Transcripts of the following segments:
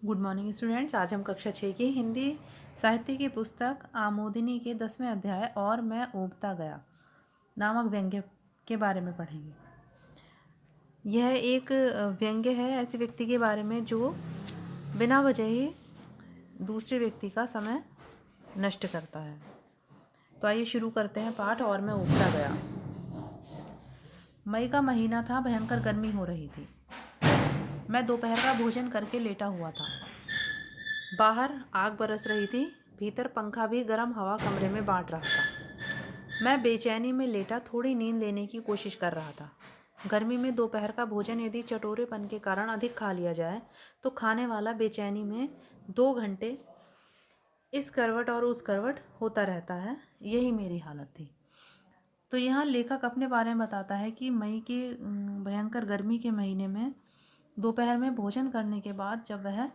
Good morning students. आज हम कक्षा 6 की हिंदी साहित्य की पुस्तक आमोदिनी के 10वें अध्याय और मैं ऊबता गया नामक व्यंग्य के बारे में पढ़ेंगे। यह एक व्यंग्य है ऐसे व्यक्ति के बारे में जो बिना वजह ही दूसरे व्यक्ति का समय नष्ट करता है। तो आइए शुरू करते हैं पाठ। और मैं ऊबता गया। मई का महीना था, भयंकर गर्मी हो रही थी। मैं दोपहर का भोजन करके लेटा हुआ था। बाहर आग बरस रही थी, भीतर पंखा भी गर्म हवा कमरे में बांट रहा था। मैं बेचैनी में लेटा थोड़ी नींद लेने की कोशिश कर रहा था। गर्मी में दोपहर का भोजन यदि चटोरेपन के कारण अधिक खा लिया जाए तो खाने वाला बेचैनी में 2 घंटे इस करवट और उस करवट होता रहता है। यही मेरी हालत थी। तो यहाँ लेखक अपने बारे में बताता है कि मई के भयंकर गर्मी के महीने में दोपहर में भोजन करने के बाद जब वह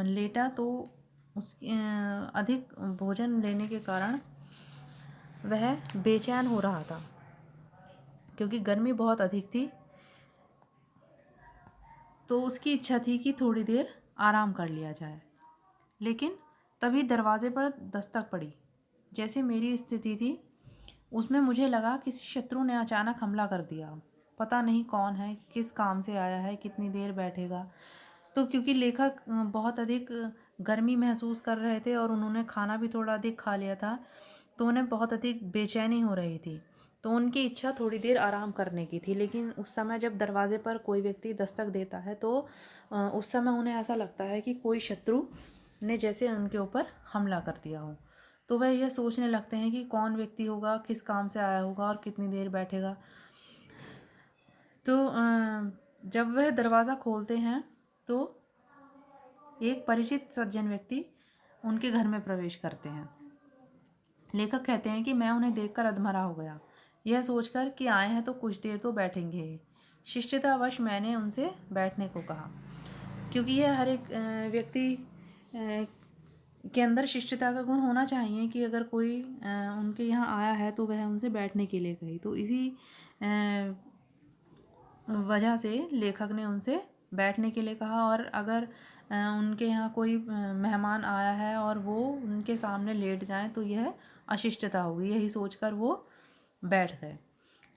लेटा तो उसके अधिक भोजन लेने के कारण वह बेचैन हो रहा था क्योंकि गर्मी बहुत अधिक थी। तो उसकी इच्छा थी कि थोड़ी देर आराम कर लिया जाए, लेकिन तभी दरवाजे पर दस्तक पड़ी। जैसे मेरी स्थिति थी उसमें मुझे लगा किसी शत्रु ने अचानक हमला कर दिया। पता नहीं कौन है, किस काम से आया है, कितनी देर बैठेगा। तो क्योंकि लेखक बहुत अधिक गर्मी महसूस कर रहे थे और उन्होंने खाना भी थोड़ा अधिक खा लिया था, तो उन्हें बहुत अधिक बेचैनी हो रही थी। तो उनकी इच्छा थोड़ी देर आराम करने की थी, लेकिन उस समय जब दरवाजे पर कोई व्यक्ति दस्तक देता है तो उस समय उन्हें ऐसा लगता है कि कोई शत्रु ने जैसे उनके ऊपर हमला कर दिया हो। तो वह यह सोचने लगते हैं कि कौन व्यक्ति होगा, किस काम से आया होगा और कितनी देर बैठेगा। तो जब वह दरवाज़ा खोलते हैं तो एक परिचित सज्जन व्यक्ति उनके घर में प्रवेश करते हैं। लेखक कहते हैं कि मैं उन्हें देखकर अधमरा हो गया, यह सोचकर कि आए हैं तो कुछ देर तो बैठेंगे। शिष्टतावश मैंने उनसे बैठने को कहा, क्योंकि यह हर एक व्यक्ति के अंदर शिष्टता का गुण होना चाहिए कि अगर कोई उनके यहाँ आया है तो वह उनसे बैठने के लिए कहे। तो इसी वजह से लेखक ने उनसे बैठने के लिए कहा। और अगर उनके यहाँ कोई मेहमान आया है और वो उनके सामने लेट जाएं तो यह अशिष्टता होगी, यही सोचकर वो बैठ गए।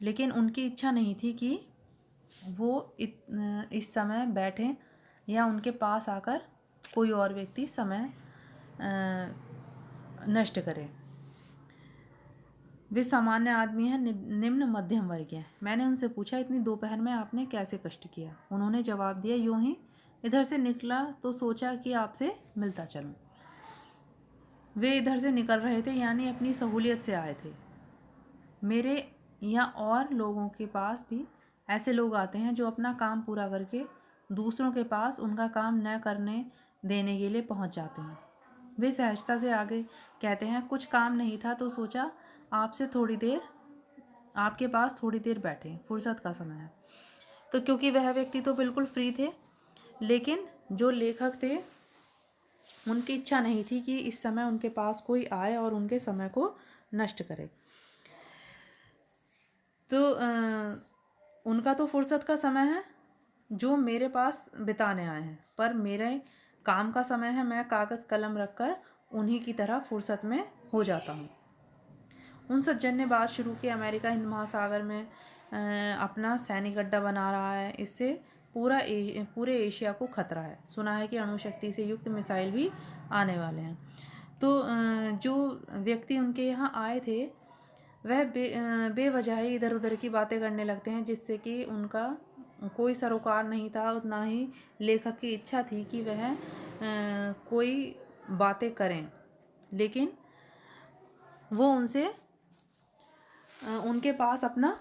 लेकिन उनकी इच्छा नहीं थी कि वो इस समय बैठें या उनके पास आकर कोई और व्यक्ति समय नष्ट करे। वे सामान्य आदमी हैं, निम्न मध्यम वर्गीय। मैंने उनसे पूछा, इतनी दोपहर में आपने कैसे कष्ट किया? उन्होंने जवाब दिया, यूं ही इधर से निकला तो सोचा कि आपसे मिलता चलूं। वे इधर से निकल रहे थे, यानी अपनी सहूलियत से आए थे। मेरे या और लोगों के पास भी ऐसे लोग आते हैं जो अपना काम पूरा करके दूसरों के पास उनका काम न करने देने के लिए पहुंच जाते हैं। वे सहजता से आगे कहते हैं, कुछ काम नहीं था तो सोचा आपसे थोड़ी देर आपके पास थोड़ी देर बैठे, फुर्सत का समय है। तो क्योंकि वह व्यक्ति तो बिल्कुल फ्री थे, लेकिन जो लेखक थे उनकी इच्छा नहीं थी कि इस समय उनके पास कोई आए और उनके समय को नष्ट करे। तो उनका तो फुर्सत का समय है जो मेरे पास बिताने आए हैं, पर मेरे काम का समय है, मैं कागज़ कलम रखकर उन्हीं की तरह फुर्सत में हो जाता हूँ। उन सज्जन ने बात शुरू की, अमेरिका हिंद महासागर में अपना सैनिक अड्डा बना रहा है, इससे पूरे एशिया को खतरा है। सुना है कि अणुशक्ति से युक्त मिसाइल भी आने वाले हैं। तो जो व्यक्ति उनके यहाँ आए थे वह बेवजह ही इधर उधर की बातें करने लगते हैं, जिससे कि उनका कोई सरोकार नहीं था, उतना ही लेखक की इच्छा थी कि वह कोई बातें करें, लेकिन वो उनसे उनके पास अपना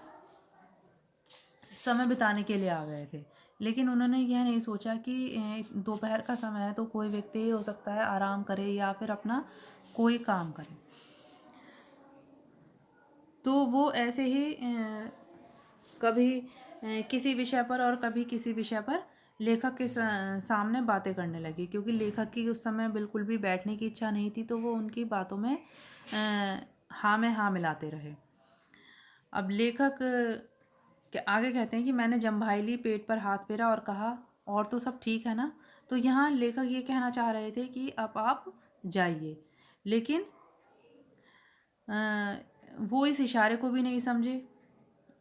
समय बिताने के लिए आ गए थे। लेकिन उन्होंने यह नहीं सोचा कि दोपहर का समय है तो कोई व्यक्ति हो सकता है आराम करे या फिर अपना कोई काम करे। तो वो ऐसे ही कभी किसी विषय पर और कभी किसी विषय पर लेखक के सामने बातें करने लगी, क्योंकि लेखक की उस समय बिल्कुल भी बैठने की इच्छा नहीं थी, तो वो उनकी बातों में हाँ में हाँ मिलाते रहे। अब लेखक के आगे कहते हैं कि मैंने जम्भाई ली, पेट पर हाथ फेरा और कहा, और तो सब ठीक है ना? तो यहाँ लेखक ये कहना चाह रहे थे कि अब आप जाइए, लेकिन वो इस इशारे को भी नहीं समझे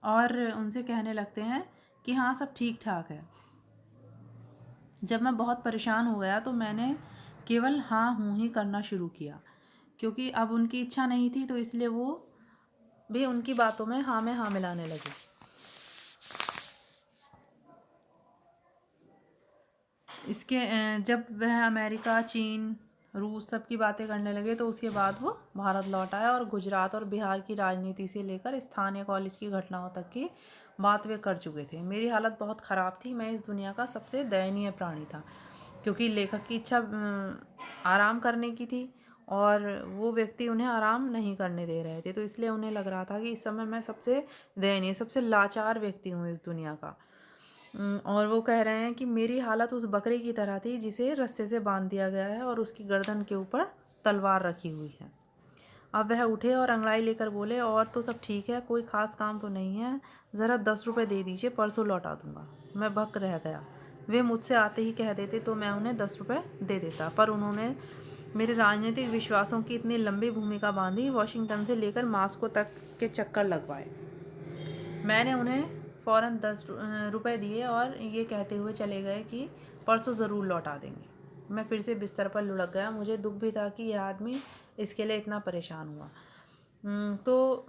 और उनसे कहने लगते हैं कि हाँ सब ठीक ठाक है। जब मैं बहुत परेशान हो गया तो मैंने केवल हाँ हूँ ही करना शुरू किया, क्योंकि अब उनकी इच्छा नहीं थी, तो इसलिए वो भी उनकी बातों में हाँ मिलाने लगे। इसके जब वह अमेरिका, चीन, रूस सब की बातें करने लगे तो उसके बाद वो भारत लौट आया और गुजरात और बिहार की राजनीति से लेकर स्थानीय कॉलेज की घटनाओं तक की बात वे कर चुके थे। मेरी हालत बहुत ख़राब थी। मैं इस दुनिया का सबसे दयनीय प्राणी था, क्योंकि लेखक की इच्छा आराम करने की थी और वो व्यक्ति उन्हें आराम नहीं करने दे रहे थे। तो इसलिए उन्हें लग रहा था कि इस समय मैं सबसे दयनीय, सबसे लाचार व्यक्ति हूँ इस दुनिया का। और वो कह रहे हैं कि मेरी हालत उस बकरे की तरह थी जिसे रस्से से बांध दिया गया है और उसकी गर्दन के ऊपर तलवार रखी हुई है। अब वह उठे और अंगड़ाई लेकर बोले, और तो सब ठीक है, कोई ख़ास काम तो नहीं है, ज़रा 10 रुपये दे दीजिए, परसों लौटा दूंगा। मैं बक रह गया। वे मुझसे आते ही कह देते तो मैं उन्हें 10 रुपये दे देता, पर उन्होंने मेरे राजनीतिक विश्वासों की इतनी लंबी भूमिका बांधी, वाशिंगटन से लेकर मास्को तक के चक्कर लगवाए। मैंने उन्हें फ़ौरन 10 रुपये दिए और ये कहते हुए चले गए कि परसों ज़रूर लौटा देंगे। मैं फिर से बिस्तर पर लुढ़क गया। मुझे दुख भी था कि यह आदमी इसके लिए इतना परेशान हुआ। तो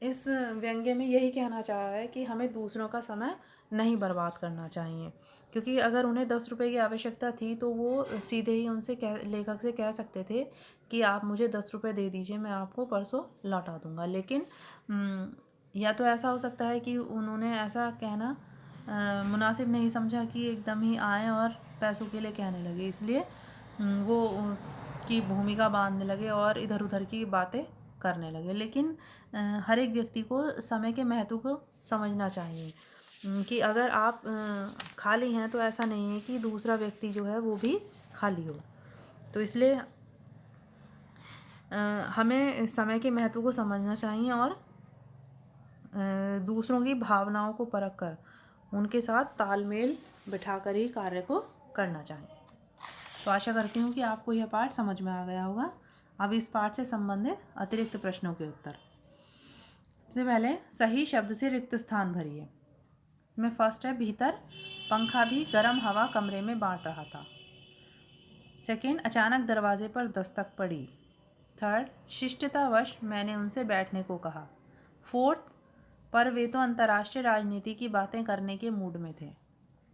इस व्यंग्य में यही कहना चाहा है कि हमें दूसरों का समय नहीं बर्बाद करना चाहिए, क्योंकि अगर उन्हें 10 रुपये की आवश्यकता थी तो वो सीधे ही उनसे लेखक से कह सकते थे कि आप मुझे 10 रुपये दे दीजिए, मैं आपको परसों लौटा दूंगा। लेकिन या तो ऐसा हो सकता है कि उन्होंने ऐसा कहना मुनासिब नहीं समझा कि एकदम ही आए और पैसों के लिए कहने लगे, इसलिए वो उसकी भूमिका बांधने लगे और इधर उधर की बातें करने लगे। लेकिन हर एक व्यक्ति को समय के महत्व को समझना चाहिए कि अगर आप खाली हैं तो ऐसा नहीं है कि दूसरा व्यक्ति जो है वो भी खाली हो। तो इसलिए हमें समय के महत्व को समझना चाहिए और दूसरों की भावनाओं को परख कर उनके साथ तालमेल बिठाकर ही कार्य को करना चाहिए। तो आशा करती हूँ कि आपको यह पाठ समझ में आ गया होगा। अब इस पाठ से संबंधित अतिरिक्त प्रश्नों के उत्तर। सबसे पहले सही शब्द से रिक्त स्थान भरिए। इसमें फर्स्ट है भीतर पंखा भी गर्म हवा कमरे में बांट रहा था। सेकेंड, अचानक दरवाजे पर दस्तक पड़ी। थर्ड, शिष्टतावश मैंने उनसे बैठने को कहा। फोर्थ, पर वे तो अंतर्राष्ट्रीय राजनीति की बातें करने के मूड में थे।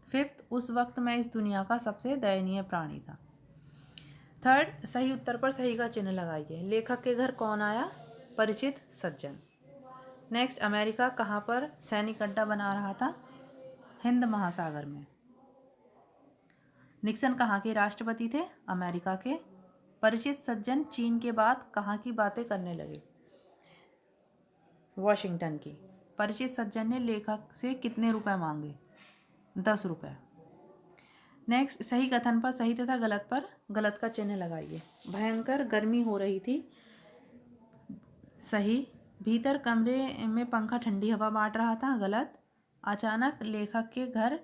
फिफ्थ, उस वक्त मैं इस दुनिया का सबसे दयनीय प्राणी था। थर्ड, सही उत्तर पर सही का चिन्ह लगाइए। लेखक के घर कौन आया? परिचित सज्जन। नेक्स्ट, अमेरिका कहाँ पर सैनिक अड्डा बना रहा था? हिंद महासागर में। निक्सन कहाँ के राष्ट्रपति थे? अमेरिका के। परिचित सज्जन चीन के बाद कहाँ की बातें करने लगे? वॉशिंगटन की। परिचित सज्जन ने लेखक से कितने रुपए मांगे? 10 रुपये। नेक्स्ट, सही कथन पर सही तथा गलत पर गलत का चिन्ह लगाइए। भयंकर गर्मी हो रही थी। सही। भीतर कमरे में पंखा ठंडी हवा बांट रहा था। गलत। अचानक लेखक के घर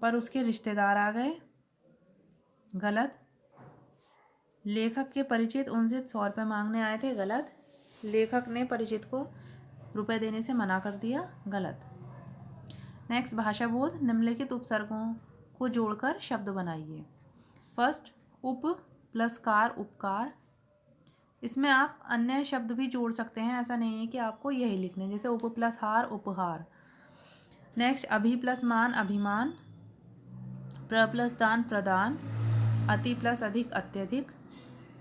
पर उसके रिश्तेदार आ गए। गलत। लेखक के परिचित उनसे 100 रुपये मांगने आए थे। गलत। लेखक ने परिचित को रुपए देने से मना कर दिया। गलत। नेक्स्ट, भाषा बोध। निम्नलिखित उपसर्गों को जोड़कर शब्द बनाइए। फर्स्ट, उप प्लस कार उपकार। इसमें आप अन्य शब्द भी जोड़ सकते हैं, ऐसा नहीं है कि आपको यही लिखने, जैसे उप प्लस हार उपहार। नेक्स्ट, अभि प्लस मान अभिमान। प्र प्लस दान प्रदान। अति प्लस अधिक अत्यधिक।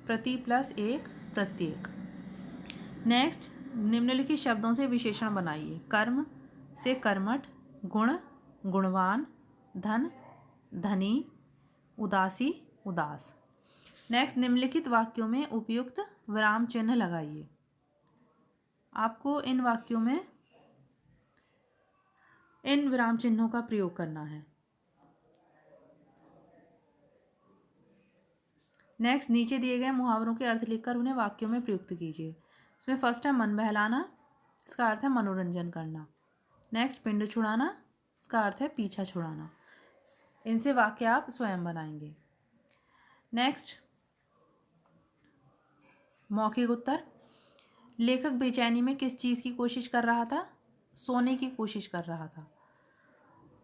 प्रति प्लस एक प्रत्येक। नेक्स्ट, निम्नलिखित शब्दों से विशेषण बनाइए। कर्म से कर्मठ, गुण गुणवान, धन धनी, उदासी उदास। नेक्स्ट, निम्नलिखित वाक्यों में उपयुक्त विराम चिन्ह लगाइए। आपको इन वाक्यों में इन विराम चिन्हों का प्रयोग करना है। नेक्स्ट, नीचे दिए गए मुहावरों के अर्थ लिखकर उन्हें वाक्यों में प्रयुक्त कीजिए। इसमें फर्स्ट है मन बहलाना, इसका अर्थ है मनोरंजन करना। नेक्स्ट, पिंड छुड़ाना, इसका अर्थ है पीछा छुड़ाना। इनसे वाक्य आप स्वयं बनाएंगे। नेक्स्ट, मौखिक उत्तर। लेखक बेचैनी में किस चीज़ की कोशिश कर रहा था? सोने की कोशिश कर रहा था,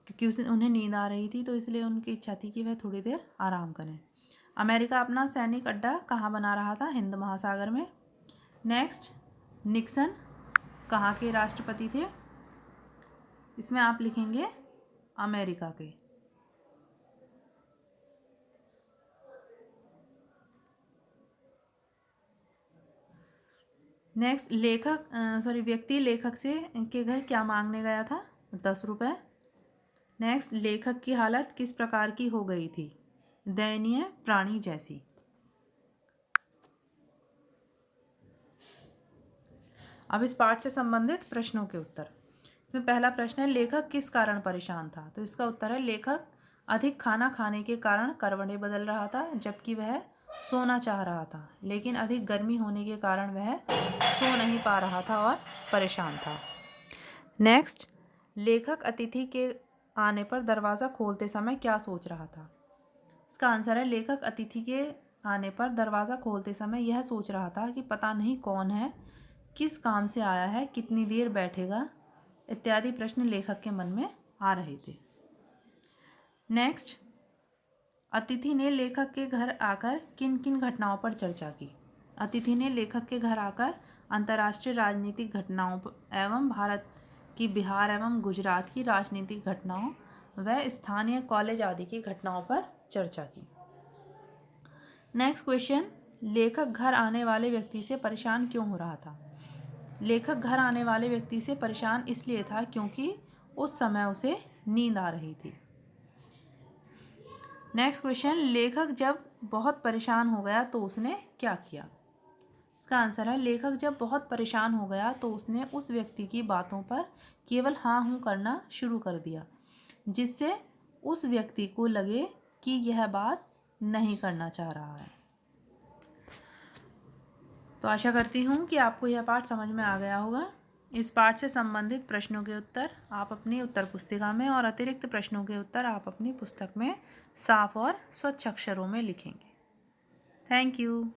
क्योंकि उसे उन्हें नींद आ रही थी, तो इसलिए उनकी इच्छा थी कि वह थोड़ी देर आराम करें। अमेरिका अपना सैनिक अड्डा कहाँ बना रहा था? हिंद महासागर में। नेक्स्ट, निक्सन कहाँ के राष्ट्रपति थे? इसमें आप लिखेंगे अमेरिका के। नेक्स्ट, व्यक्ति लेखक से के घर क्या मांगने गया था? 10 रुपये। नेक्स्ट, लेखक की हालत किस प्रकार की हो गई थी? दयनीय, प्राणी जैसी। अब इस पाठ से संबंधित प्रश्नों के उत्तर। इसमें पहला प्रश्न है, लेखक किस कारण परेशान था? तो इसका उत्तर है, लेखक अधिक खाना खाने के कारण करवटें बदल रहा था, जबकि वह सोना चाह रहा था, लेकिन अधिक गर्मी होने के कारण वह सो नहीं पा रहा था और परेशान था। नेक्स्ट, लेखक अतिथि के आने पर दरवाज़ा खोलते समय क्या सोच रहा था? इसका आंसर है, लेखक अतिथि के आने पर दरवाज़ा खोलते समय यह सोच रहा था कि पता नहीं कौन है, किस काम से आया है, कितनी देर बैठेगा, इत्यादि प्रश्न लेखक के मन में आ रहे थे। नेक्स्ट, अतिथि ने लेखक के घर आकर किन किन घटनाओं पर चर्चा की? अतिथि ने लेखक के घर आकर अंतर्राष्ट्रीय राजनीतिक घटनाओं एवं भारत की बिहार एवं गुजरात की राजनीतिक घटनाओं व स्थानीय कॉलेज आदि की घटनाओं पर चर्चा की। नेक्स्ट क्वेश्चन, लेखक घर आने वाले व्यक्ति से परेशान क्यों हो रहा था? लेखक घर आने वाले व्यक्ति से परेशान इसलिए था क्योंकि उस समय उसे नींद आ रही थी। नेक्स्ट क्वेश्चन, लेखक जब बहुत परेशान हो गया तो उसने क्या किया? इसका आंसर है, लेखक जब बहुत परेशान हो गया तो उसने उस व्यक्ति की बातों पर केवल हाँ हूँ करना शुरू कर दिया, जिससे उस व्यक्ति को लगे कि यह बात नहीं करना चाह रहा है। तो आशा करती हूँ कि आपको यह पाठ समझ में आ गया होगा। इस पाठ से संबंधित प्रश्नों के उत्तर आप अपनी उत्तर पुस्तिका में और अतिरिक्त प्रश्नों के उत्तर आप अपनी पुस्तक में साफ और स्वच्छ अक्षरों में लिखेंगे। Thank you.